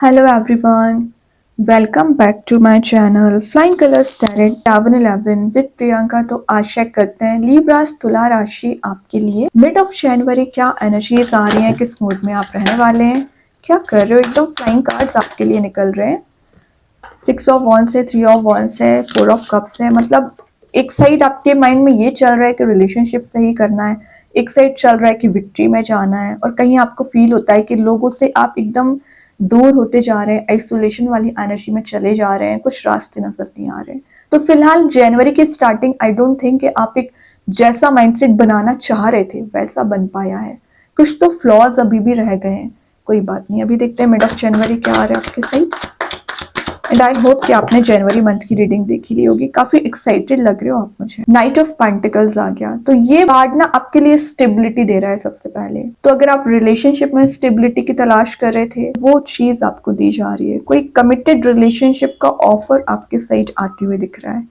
Hello everyone, welcome back to my channel Flying Colors Tarot 1111 with Priyanka. तो आशा करते हैं लीब्रास तुला राशि आपके लिए मिड ऑफ जनवरी क्या एनर्जीज आ रही हैं, किस मूड में आप रहने वाले हैं, क्या कर रहे हो। एकदम फ्लाइंग कार्ड्स आपके लिए निकल रहे हैं। 6 ऑफ वॉन्ड्स है, 3 ऑफ वॉन्ड्स है, 4 ऑफ कप्स है। मतलब एक साइड आपके माइंड में ये चल रहा है कि रिलेशनशिप सही करना है, एक साइड चल रहा है कि विक्ट्री में जाना है, और कहीं आपको फील होता है कि लोगों से आप एकदम दूर होते जा रहे हैं, आइसोलेशन वाली एनर्जी में चले जा रहे हैं, कुछ रास्ते नजर नहीं आ रहे। तो फिलहाल जनवरी की स्टार्टिंग आई डोंट थिंक कि आप एक जैसा माइंडसेट बनाना चाह रहे थे वैसा बन पाया है। कुछ तो फ्लॉज अभी भी रह गए हैं, कोई बात नहीं। अभी देखते हैं मिड ऑफ जनवरी क्या आ रहा है आपके साइड। एंड आई होप कि आपने जनवरी मंथ की रीडिंग देखी ली होगी। काफी एक्साइटेड लग रहे हो आप मुझे। नाइट ऑफ पेंटिकल्स आ गया, तो ये कार्ड ना आपके लिए स्टेबिलिटी दे रहा है सबसे पहले। तो अगर आप रिलेशनशिप में स्टेबिलिटी की तलाश कर रहे थे, वो चीज आपको दी जा रही है। कोई कमिटेड रिलेशनशिप का ऑफर आपके साइड आते हुए दिख रहा है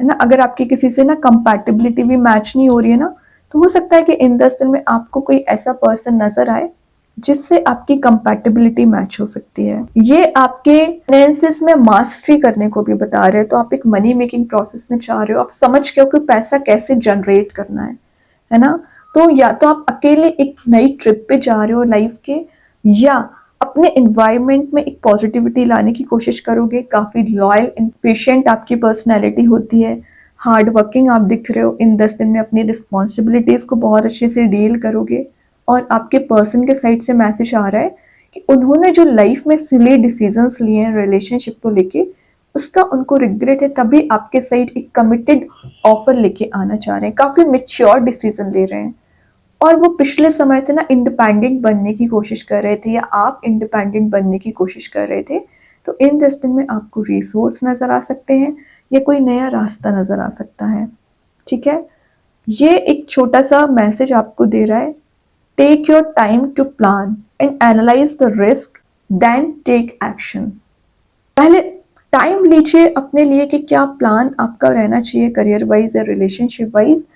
ना। अगर आपकी किसी से ना कंपैटिबिलिटी भी मैच नहीं हो रही है ना, तो हो सकता है कि इन 10 दिन में आपको कोई ऐसा पर्सन नजर आए जिससे आपकी कंपैटिबिलिटी मैच हो सकती है। ये आपके फाइनेंसेस में मास्टरी करने को भी बता रहे हैं। तो आप एक मनी मेकिंग प्रोसेस में चाह रहे हो, आप समझ के हो कि पैसा कैसे जनरेट करना है ना। तो या तो आप अकेले एक नई ट्रिप पे जा रहे हो लाइफ के, या अपने एनवायरनमेंट में एक पॉजिटिविटी लाने की कोशिश करोगे। काफी लॉयल एंड पेशेंट आपकी पर्सनैलिटी होती है, हार्ड वर्किंग आप दिख रहे हो। इन 10 दिन में अपनी रिस्पॉन्सिबिलिटीज को बहुत अच्छे से डील करोगे। और आपके पर्सन के साइड से मैसेज आ रहा है कि उन्होंने जो लाइफ में सिली डिसीजंस लिए हैं रिलेशनशिप को लेके, उसका उनको रिग्रेट है, तभी आपके साइड एक कमिटेड ऑफर लेके आना चाह रहे हैं। काफी मेच्योर डिसीजन ले रहे हैं, और वो पिछले समय से ना इंडिपेंडेंट बनने की कोशिश कर रहे थे, या आप इंडिपेंडेंट बनने की कोशिश कर रहे थे। तो इन 10 दिन में आपको रिसोर्स नजर आ सकते हैं, या कोई नया रास्ता नजर आ सकता है। ठीक है, ये एक छोटा सा मैसेज आपको दे रहा है। Take your time to plan and analyze the risk, then take action. पहले टाइम लीजिए अपने लिए कि क्या प्लान आपका रहना चाहिए करियर वाइज या रिलेशनशिप वाइज।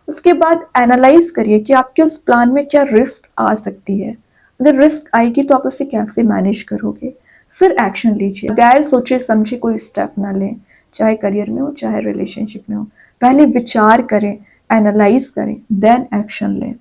उसके बाद एनालाइज करिए कि आपके उस प्लान में क्या रिस्क आ सकती है। अगर रिस्क आएगी तो आप उसे कैसे मैनेज करोगे। फिर एक्शन लीजिए, गैर सोचे समझे कोई स्टेप ना लें, चाहे करियर में हो चाहे रिलेशनशिप में हो। पहले विचार करें, एनालाइज करें, देन एक्शन लें।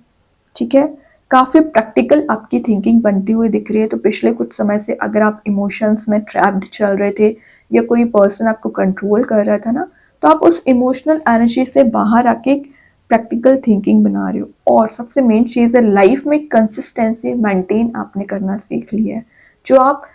ठीक है, काफी प्रैक्टिकल आपकी थिंकिंग बनती हुई दिख रही है। तो पिछले कुछ समय से अगर आप इमोशंस में ट्रैप्ड चल रहे थे, या कोई पर्सन आपको कंट्रोल कर रहा था ना, तो आप उस इमोशनल एनर्जी से बाहर आके एक प्रैक्टिकल थिंकिंग बना रहे हो। और सबसे मेन चीज़ है, लाइफ में कंसिस्टेंसी मेंटेन आपने करना सीख लिया है। जो आप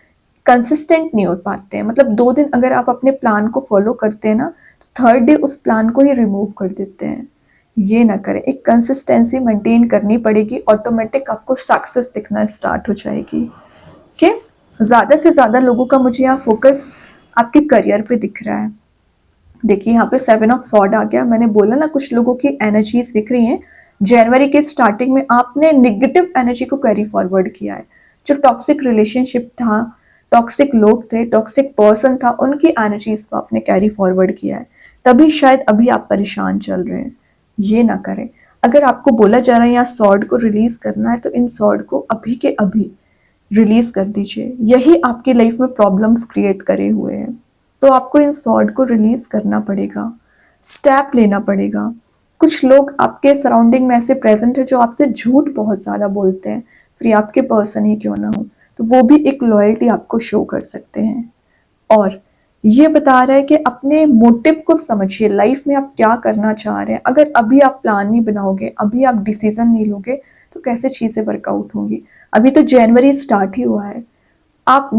कंसिस्टेंट नहीं हो पाते हैं, मतलब 2 दिन अगर आप अपने प्लान को फॉलो करते हैं ना, तो थर्ड डे उस प्लान को ही रिमूव कर देते हैं। ये ना करें, एक कंसिस्टेंसी मेंटेन करनी पड़ेगी। ऑटोमेटिक आपको सक्सेस दिखना स्टार्ट हो जाएगी। ओके, ज्यादा से ज्यादा लोगों का मुझे यहाँ फोकस आपके करियर पे दिख रहा है। देखिए यहाँ पे 7 ऑफ सॉर्ड आ गया। मैंने बोला ना, कुछ लोगों की एनर्जीज दिख रही हैं। जनवरी के स्टार्टिंग में आपने निगेटिव एनर्जी को कैरी फॉरवर्ड किया है। जो टॉक्सिक रिलेशनशिप था, टॉक्सिक लोग थे, टॉक्सिक पर्सन था, उनकी एनर्जीज को आपने कैरी फॉरवर्ड किया है। तभी शायद अभी आप परेशान चल रहे हैं। ये ना करें। अगर आपको बोला जा रहा है यहाँ सॉर्ड को रिलीज करना है, तो इन सॉर्ड को अभी के अभी रिलीज कर दीजिए। यही आपकी लाइफ में प्रॉब्लम्स क्रिएट करे हुए हैं। तो आपको इन सॉर्ड को रिलीज करना पड़ेगा, स्टेप लेना पड़ेगा। कुछ लोग आपके सराउंडिंग में ऐसे प्रेजेंट है जो आपसे झूठ बहुत ज्यादा बोलते हैं, फिर आपके पर्सन ही क्यों ना हो, तो वो भी एक लॉयल्टी आपको शो कर सकते हैं। और ये बता रहा है कि अपने मोटिव को समझिए, लाइफ में आप क्या करना चाह रहे हैं। अगर अभी आप प्लान नहीं बनाओगे, अभी आप डिसीजन नहीं लोगे, तो कैसे चीजें वर्कआउट होंगी। अभी तो जनवरी स्टार्ट ही हुआ है। आप,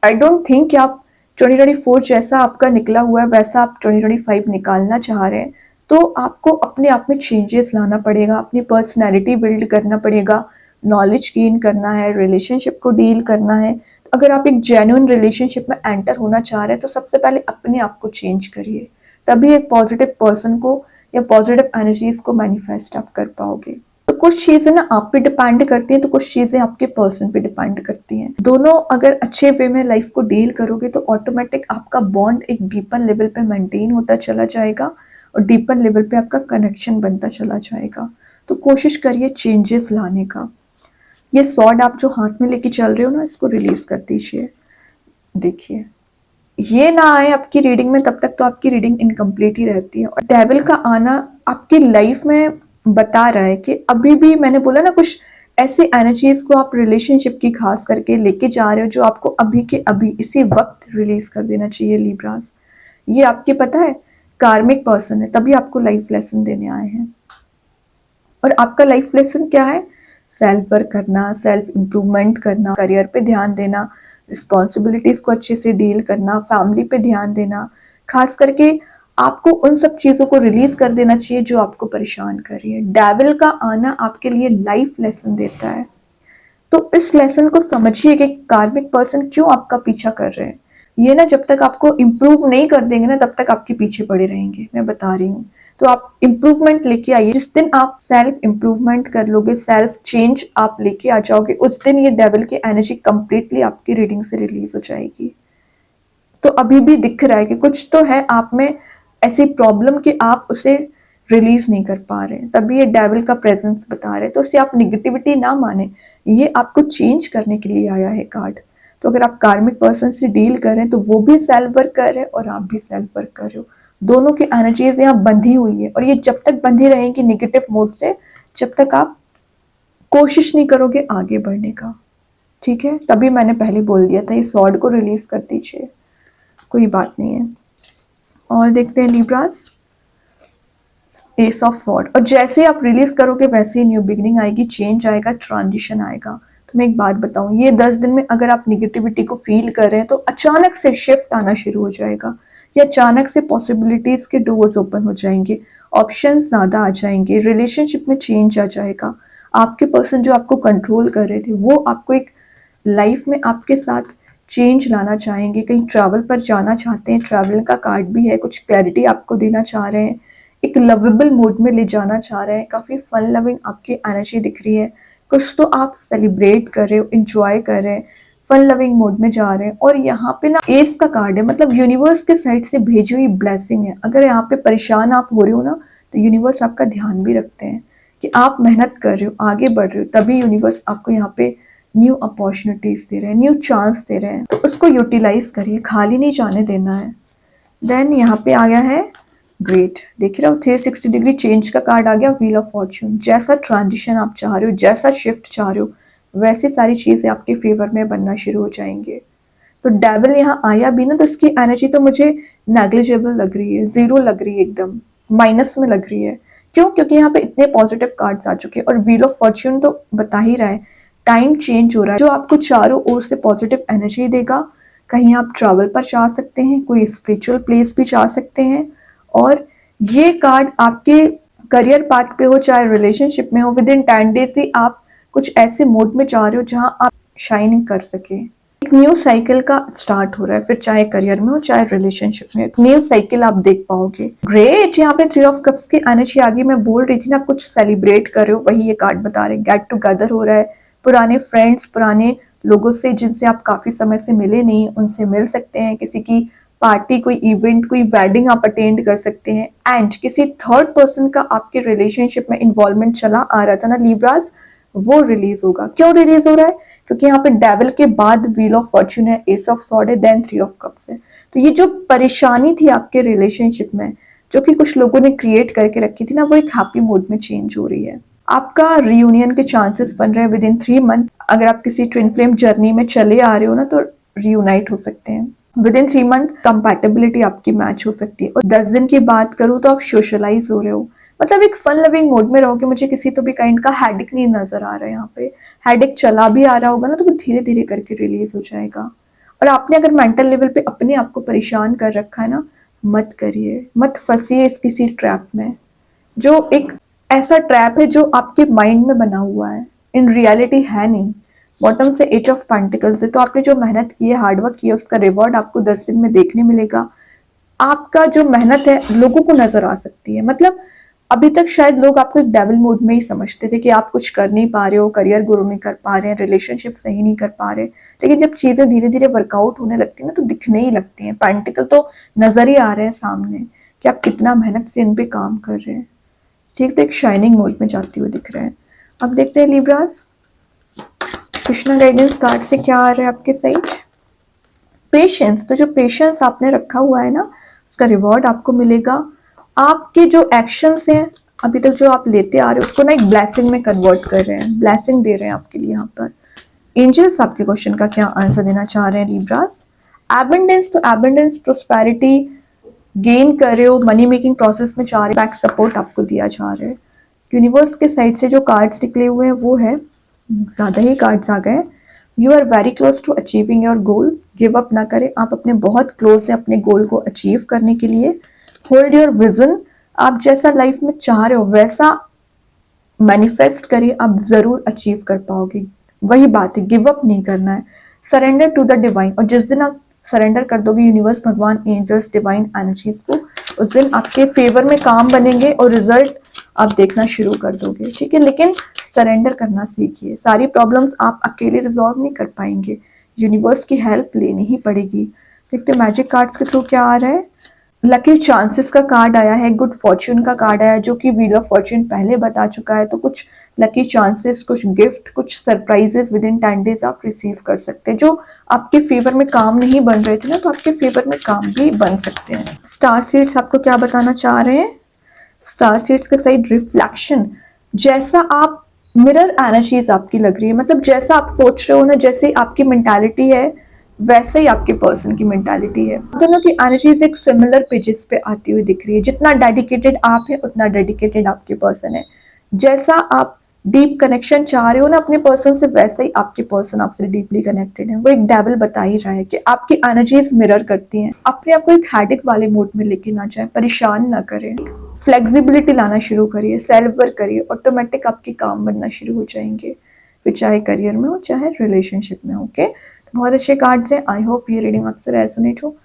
आई डोंट थिंक कि आप 2024 जैसा आपका निकला हुआ है वैसा आप 2025 निकालना चाह रहे हैं। तो आपको अपने आप में चेंजेस लाना पड़ेगा, अपनी पर्सनैलिटी बिल्ड करना पड़ेगा, नॉलेज गेन करना है, रिलेशनशिप को डील करना है। तो अगर आप एक जेन्युइन रिलेशनशिप में एंटर होना चाह रहे हैं, तो सबसे पहले अपने आप को चेंज करिए, तभी एक पॉजिटिव पर्सन को या पॉजिटिव एनर्जीज को मैनिफेस्ट आप कर पाओगे। तो कुछ चीजें ना आप पे डिपेंड करती हैं, तो कुछ चीजें आपके पर्सन पे डिपेंड करती हैं। दोनों अगर अच्छे वे में लाइफ को डील करोगे, तो ऑटोमेटिक आपका बॉन्ड एक डीपर लेवल पे मेंटेन होता चला जाएगा, और डीपर लेवल पे आपका कनेक्शन बनता चला जाएगा। तो कोशिश करिए चेंजेस लाने का। ये सॉर्ड आप जो हाथ में लेके चल रहे हो ना, इसको रिलीज कर दीजिए। देखिए, ये ना आए आपकी रीडिंग में तब तक तो आपकी रीडिंग इनकम्प्लीट ही रहती है। और डेविल का आना आपकी लाइफ में बता रहा है कि अभी भी, मैंने बोला ना, कुछ ऐसी एनर्जीज को आप रिलेशनशिप की खास करके लेके जा रहे हो जो आपको अभी के अभी इसी वक्त रिलीज कर देना चाहिए लिब्रास। ये आपके पता है कार्मिक पर्सन है, तभी आपको लाइफ लेसन देने आए हैं। और आपका लाइफ लेसन क्या है? सेल्फ वर्क करना, सेल्फ इम्प्रूवमेंट करना, करियर पे ध्यान देना, रिस्पॉन्सिबिलिटीज को अच्छे से डील करना, फैमिली पे ध्यान देना। खास करके आपको उन सब चीजों को रिलीज कर देना चाहिए जो आपको परेशान कर रही है। डेविल का आना आपके लिए लाइफ लेसन देता है। तो इस लेसन को समझिए कि कार्मिक पर्सन क्यों आपका पीछा कर रहे हैं। ये ना जब तक आपको इम्प्रूव नहीं कर देंगे ना तब तक आपके पीछे पड़े रहेंगे, मैं बता रही हूँ। तो आप इम्प्रूवमेंट लेके आइए। जिस दिन आप सेल्फ इम्प्रूवमेंट कर लोगे, सेल्फ चेंज आप लेके आ जाओगे, उस दिन ये डेविल की एनर्जी कंप्लीटली आपकी रीडिंग से रिलीज हो जाएगी। तो अभी भी दिख रहा है कि कुछ तो है आप में ऐसी प्रॉब्लम कि आप उसे रिलीज नहीं कर पा रहे, तभी ये डेविल का प्रेजेंस बता रहे। तो उससे आप निगेटिविटी ना माने, ये आपको चेंज करने के लिए आया है कार्ड। तो अगर आप कार्मिक पर्सन से डील कर रहे हैं तो वो भी सेल्फ वर्क कर रहे हैं और आप भी सेल्फ वर्क कर रहे हो। दोनों की एनर्जीज यहाँ बंधी हुई है और ये जब तक बंधी रहेंगी निगेटिव मोड से, जब तक आप कोशिश नहीं करोगे आगे बढ़ने का। ठीक है, तभी मैंने पहले बोल दिया था ये सॉर्ड को रिलीज कर दीजिए, कोई बात नहीं है। और देखते हैं लिब्रास, एस ऑफ सॉर्ड। और जैसे आप रिलीज करोगे वैसे ही न्यू बिगनिंग आएगी, चेंज आएगा, ट्रांजिशन आएगा। तो मैं एक बात बताऊं, ये 10 दिन में अगर आप निगेटिविटी को फील कर रहे हैं तो अचानक से शिफ्ट आना शुरू हो जाएगा, या अचानक से पॉसिबिलिटीज के डोर्स ओपन हो जाएंगे, ऑप्शन ज्यादा आ जाएंगे, रिलेशनशिप में चेंज आ जाएगा। आपके पर्सन जो आपको कंट्रोल कर रहे थे वो आपको एक लाइफ में आपके साथ चेंज लाना चाहेंगे, कहीं ट्रैवल पर जाना चाहते हैं, ट्रैवल का कार्ड भी है, कुछ क्लैरिटी आपको देना चाह रहे हैं, एक लवेबल मूड में ले जाना चाह रहे हैं, काफी फन लविंग आपकी एनर्जी दिख रही है। कुछ तो आप सेलिब्रेट कर रहे हो, इंजॉय कर रहे हैं, फन लविंग मूड में जा रहे हैं। और यहाँ पे ना एस का कार्ड है, मतलब यूनिवर्स के साइड से भेजी हुई ब्लेसिंग है। अगर यहाँ पे परेशान आप हो रहे हो ना तो यूनिवर्स आपका ध्यान भी रखते हैं कि आप मेहनत कर रहे हो, आगे बढ़ रहे हो, तभी यूनिवर्स आपको यहाँ पे न्यू अपॉर्चुनिटीज दे रहे हैं, न्यू चांस दे रहे हैं। तो उसको यूटिलाइज करिए, खाली नहीं जाने देना है। देन यहाँ पे आ गया है ग्रेट, देख रहे हो 360 डिग्री चेंज का कार्ड आ गया, व्हील ऑफ फॉर्च्यून। जैसा ट्रांजिशन आप चाह रहे हो, जैसा शिफ्ट चाह रहे हो, वैसे सारी चीजें आपके फेवर में बनना शुरू हो जाएंगे। तो डेविल यहाँ आया भी ना तो इसकी एनर्जी तो मुझे नेग्लिजिबल लग रही है, जीरो लग रही है, एकदम माइनस में लग रही है। क्यों? क्योंकि यहाँ पे इतने पॉजिटिव कार्ड्स आ चुके हैं और व्हील ऑफ फॉर्च्यून तो बता ही रहा है टाइम चेंज हो रहा है, जो आपको चारों ओर से पॉजिटिव एनर्जी देगा। कहीं आप ट्रैवल पर जा सकते हैं, कोई स्पिरिचुअल प्लेस भी जा सकते हैं। और ये कार्ड आपके करियर पाथ पे हो चाहे रिलेशनशिप में हो, विद इन 10 डेज ही आप कुछ ऐसे मोड में जा रहे हो जहां आप शाइनिंग कर सके। एक न्यू साइकिल का स्टार्ट हो रहा है, फिर चाहे करियर में हो चाहे रिलेशनशिप में, एक न्यू साइकिल आप देख पाओगे। ग्रेट, यहाँ पे 3 ऑफ कप्स की एनर्जी आगे, मैं बोल रही थी ना कुछ सेलिब्रेट कर रहे हो, वही ये कार्ड बता रहे हैं। गेट टुगेदर हो रहा है, पुराने फ्रेंड्स, पुराने लोगों से जिनसे आप काफी समय से मिले नहीं उनसे मिल सकते हैं, किसी की पार्टी, कोई इवेंट, कोई वेडिंग आप अटेंड कर सकते हैं। एंड किसी थर्ड पर्सन का आपके रिलेशनशिप में इन्वॉल्वमेंट चला आ रहा था ना लिब्रास, वो रिलीज होगा। क्यों रिलीज हो रहा है? क्योंकि यहाँ पे डेविल के बाद व्हील ऑफ फॉर्च्यून है, एस ऑफ सॉर्ड है, देन 3 ऑफ कप्स है। तो ये जो परेशानी थी आपके रिलेशनशिप में, जो कि कुछ लोगों ने क्रिएट करके रखी थी ना, वो एक हैप्पी मूड में चेंज हो रही है। आपका रियूनियन के चांसेस बन रहे हैं विद इन 3 मंथ। अगर आप किसी ट्विन फ्लेम जर्नी में चले आ रहे हो ना तो रियूनाइट हो सकते हैं विद इन 3 मंथ। कंपैटिबिलिटी आपकी मैच हो सकती है। और 10 दिन की बात करूं तो आप सोशलाइज हो रहे हो, मतलब एक फन लविंग मोड में रहोगे। मुझे किसी तो भी काइंड का हेडेक नहीं नजर आ रहा है यहाँ पे। हेडेक चला भी आ रहा होगा ना तो वो धीरे धीरे करके रिलीज हो जाएगा। और आपने अगर मेंटल लेवल पे अपने आप को परेशान कर रखा है ना, मत करिए, मत फंसिए इस किसी ट्रैप में, जो एक ऐसा ट्रैप है जो आपके माइंड में बना हुआ है, इन रियलिटी है नहीं। बॉटम से 8 ऑफ पेंटिकल्स है, तो आपने जो मेहनत की है, हार्डवर्क किया, उसका रिवॉर्ड आपको 10 दिन में देखने मिलेगा। आपका जो मेहनत है लोगों को नजर आ सकती है। मतलब अभी तक शायद लोग आपको एक डेविल मोड में ही समझते थे कि आप कुछ कर नहीं पा रहे हो, करियर ग्रो नहीं कर पा रहे हैं, रिलेशनशिप सही नहीं कर पा रहे। लेकिन जब चीजें धीरे धीरे वर्कआउट होने लगती है ना तो दिखने ही लगती हैं। पेंटिकल तो नजर ही आ रहे हैं सामने कि आप कितना मेहनत से इन पे काम कर रहे हैं। ठीक, तो एक शाइनिंग मोड में जाती हुई दिख रहे हैं। अब देखते हैं लिब्रास, कृष्णा गाइडेंस कार्ड से क्या आ रहा है आपके साइड। पेशेंस, तो जो पेशेंस आपने रखा हुआ है ना, उसका रिवॉर्ड आपको मिलेगा। आपके जो एक्शंस हैं अभी तक जो आप लेते आ रहे हो उसको ना एक ब्लेसिंग में कन्वर्ट कर रहे हैं, ब्लेसिंग दे रहे हैं आपके लिए यहाँ पर। एंजल्स आपके क्वेश्चन का क्या आंसर देना चाह रहे हैं लिब्रास? एबंडेंस, तो एबंडेंस प्रोस्पेरिटी गेन कर रहे हो, मनी मेकिंग प्रोसेस में चाह रहे हो, बैक सपोर्ट आपको दिया जा रहा है। यूनिवर्स के साइड से जो कार्ड्स निकले हुए हैं वो है, ज़्यादा ही कार्ड्स आ गए। You are very close to achieving your goal, give up ना करें, आप अपने बहुत क्लोज हैं अपने गोल को अचीव करने के लिए। होल्ड योर विजन, आप जैसा लाइफ में चाह रहे हो वैसा मैनिफेस्ट करिए, आप जरूर अचीव कर पाओगे। वही बात है, गिव अप नहीं करना है। सरेंडर टू द डिवाइन, और जिस दिन आप सरेंडर कर दोगे यूनिवर्स, भगवान, एंजल्स, डिवाइन एनर्जीज को, उस दिन आपके फेवर में काम बनेंगे और रिजल्ट आप देखना शुरू कर दोगे, ठीक है। लेकिन सरेंडर करना सीखिए, सारी प्रॉब्लम्स आप अकेले रिजॉल्व नहीं कर पाएंगे, यूनिवर्स की हेल्प लेनी ही पड़ेगी। देखते मैजिक कार्ड्स के थ्रू क्या आ रहा है। लकी चांसेस का कार्ड आया है, गुड फॉर्च्यून का कार्ड आया है, जो कि व्हील ऑफ फॉर्च्यून पहले बता चुका है। तो कुछ लकी चांसेस, कुछ गिफ्ट, कुछ सरप्राइजेस विद इन 10 डेज आप रिसीव कर सकते हैं, जो आपके फेवर में काम नहीं बन रहे थे ना, तो आपके फेवर में काम भी बन सकते हैं। स्टार सीड्स आपको क्या बताना चाह रहे हैं? स्टार सीड्स के साइड रिफ्लेक्शन, जैसा आप मिरर एनर्जीज आपकी लग रही है, मतलब जैसा आप सोच रहे हो ना, जैसे आपकी मेंटालिटी है वैसे ही आपके पर्सन की मेंटालिटी है। दोनों की एनर्जीज एक सिमिलर पेजेस पे आती हुई दिख रही है। जितना डेडिकेटेड आप है उतना डेडिकेटेड आपके पर्सन है। जैसा आप डीप कनेक्शन चाह रहे हो ना अपने पर्सन से, वैसे ही आपके पर्सन आपसे डीपली कनेक्टेड है। वो एक डेविल बता ही रहा है कि आपकी एनर्जीज मिरर करती हैं। अपने आप को एक हैडिक वाले मोड में लेके ना जाए, परेशान ना करें, फ्लेक्सिबिलिटी लाना शुरू करिए, सेल्फ वर्क करिए, ऑटोमेटिक आपके काम बनना शुरू हो जाएंगे, फिर चाहे करियर में हो चाहे रिलेशनशिप में हो। ओके, बहुत अच्छे कार्ड्स हैं। आई होप ये रीडिंग आपसे रेजोनेट हो।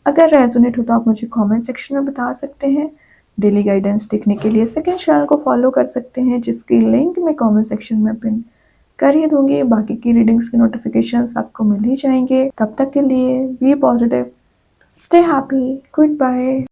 अगर रेजोनेट हो तो आप मुझे कमेंट सेक्शन में बता सकते हैं। डेली गाइडेंस देखने के लिए सेकंड चैनल को फॉलो कर सकते हैं, जिसकी लिंक मैं कमेंट सेक्शन में पिन कर ही दूंगी। बाकी की रीडिंग्स के नोटिफिकेशंस आपको मिल ही जाएंगे। तब तक के लिए be positive, stay happy, good bye.